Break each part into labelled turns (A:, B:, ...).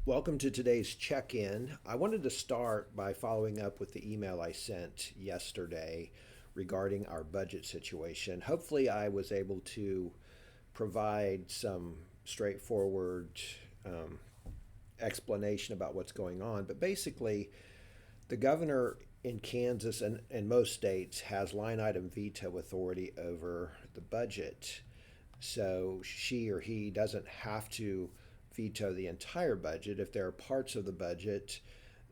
A: Welcome to today's check-in. I wanted to start by following up with the email I sent yesterday regarding our budget situation. Hopefully, I was able to provide some straightforward um, explanation about what's going on. But basically, the governor in Kansas and most states has line item veto authority over the budget. So she or he doesn't have to veto the entire budget. If there are parts of the budget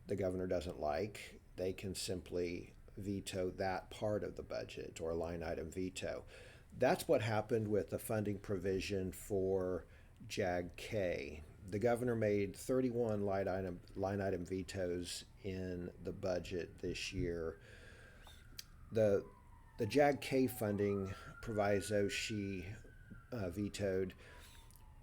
A: the governor doesn't like, they can simply veto that part of the budget or line item veto. That's what happened with the funding provision for JAG-K. The governor made 31 line item vetoes in the budget this year. The the JAG-K funding proviso she vetoed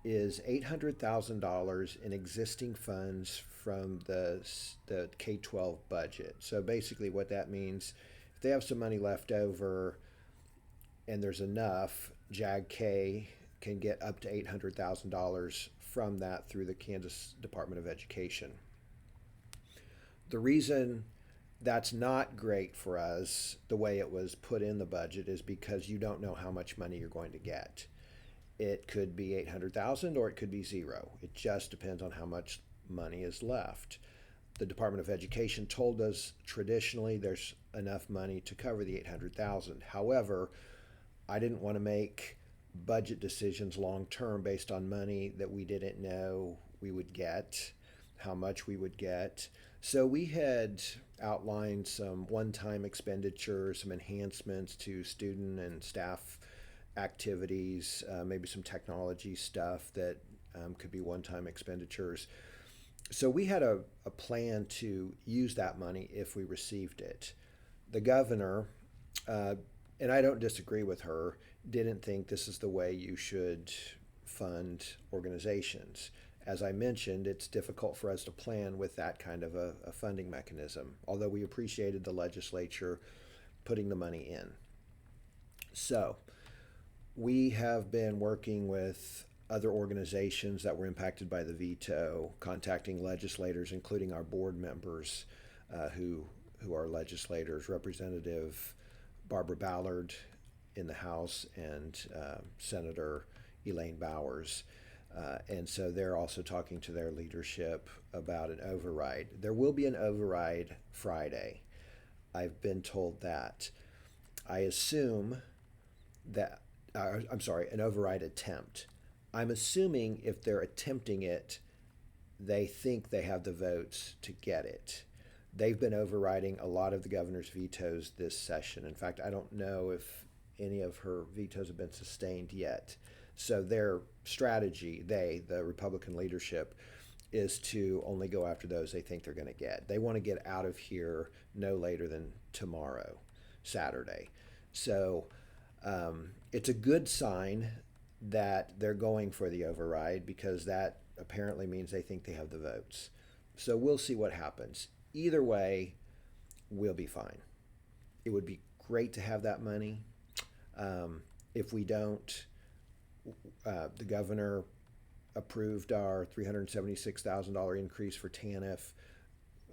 A: is $800,000 in existing funds from the K 12 budget. So basically, what that means, if they have some money left over and there's enough, JAG-K can get up to $800,000 from that through the Kansas Department of Education. The reason that's not great for us, the way it was put in the budget, is because you don't know how much money you're going to get. It could be 800,000 or it could be zero. It just depends on how much money is left. The Department of Education told us traditionally there's enough money to cover the 800,000. However, I didn't want to make budget decisions long term based on money that we didn't know we would get, how much we would get. So we had outlined some one time expenditures, some enhancements to student and staff activities, maybe some technology stuff that could be one time expenditures. So we had a plan to use that money if we received it. The governor, uh, and I don't disagree with her, didn't think this is the way you should fund organizations. As I mentioned, it's difficult for us to plan with that kind of a funding mechanism, although we appreciated the legislature putting the money in. So, we have been working with other organizations that were impacted by the veto, contacting legislators, including our board members who are legislators, Representative Barbara Ballard in the House and Senator Elaine Bowers. And so they're also talking to their leadership about an override. There will be an override Friday. I've been told that. I assume that, I'm sorry, an override attempt. I'm assuming if they're attempting it, they think they have the votes to get it. They've been overriding a lot of the governor's vetoes this session. In fact, I don't know if any of her vetoes have been sustained yet. So their strategy, the Republican leadership, is to only go after those they think they're going to get. They want to get out of here no later than tomorrow, Saturday. So it's a good sign that they're going for the override because that apparently means they think they have the votes. So we'll see what happens. Either way, we'll be fine. It would be great to have that money. If we don't, the governor approved our $376,000 increase for TANF.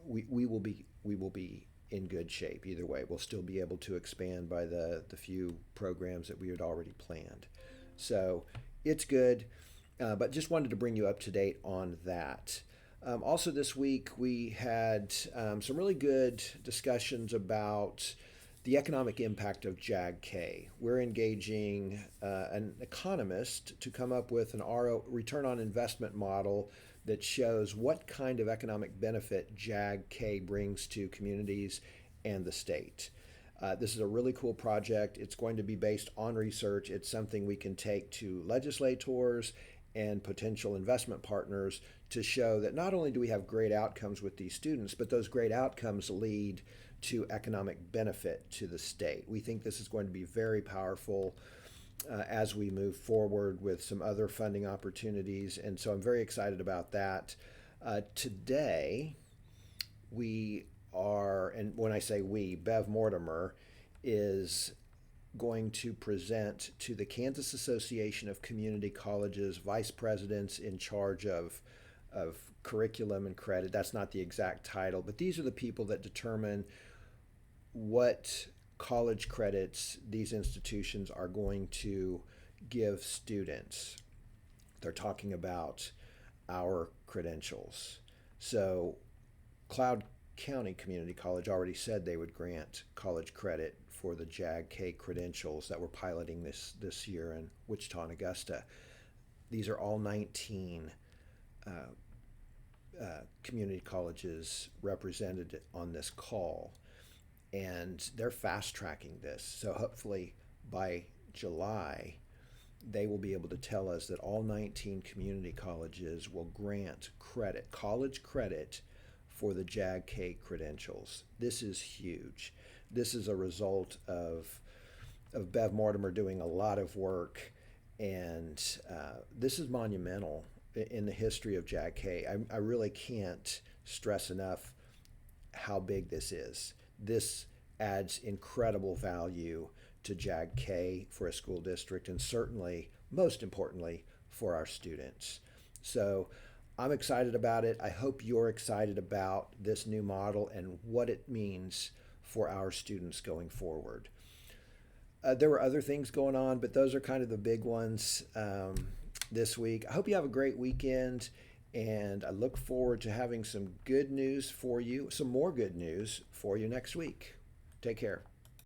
A: We will be in good shape either way. We'll still be able to expand by the few programs that we had already planned. So it's good, but just wanted to bring you up to date on that. Also, this week we had some really good discussions about the economic impact of JAG-K. We're engaging an economist to come up with an return on investment model that shows what kind of economic benefit JAG-K brings to communities and the state. This is a really cool project. It's going to be based on research. It's something we can take to legislators and potential investment partners to show that not only do we have great outcomes with these students, but those great outcomes lead to economic benefit to the state. We think this is going to be very powerful as we move forward with some other funding opportunities. And so I'm very excited about that. Today, we are, and when I say we, Bev Mortimer is going to present to the Kansas Association of Community Colleges vice presidents in charge of of curriculum and credit. That's not the exact title, but these are the people that determine what college credits these institutions are going to give students. They're talking about our credentials. So, Cloud County Community College already said they would grant college credit for the JAG-K credentials that we're piloting this year in Wichita and Augusta. These are all 19 uh, community colleges represented on this call, and they're fast tracking this. So hopefully by July, they will be able to tell us that all 19 community colleges will grant credit, college credit, for the JAG-K credentials. This is huge. This is a result of Bev Mortimer doing a lot of work, and this is monumental in the history of JAG-K. I really can't stress enough how big this is. This adds incredible value to JAG-K for a school district, and certainly, most importantly, for our students. So I'm excited about it. I hope you're excited about this new model and what it means for our students going forward. There were other things going on, but those are kind of the big ones this week. I hope you have a great weekend, and I look forward to having some good news for you, some more good news for you next week. Take care.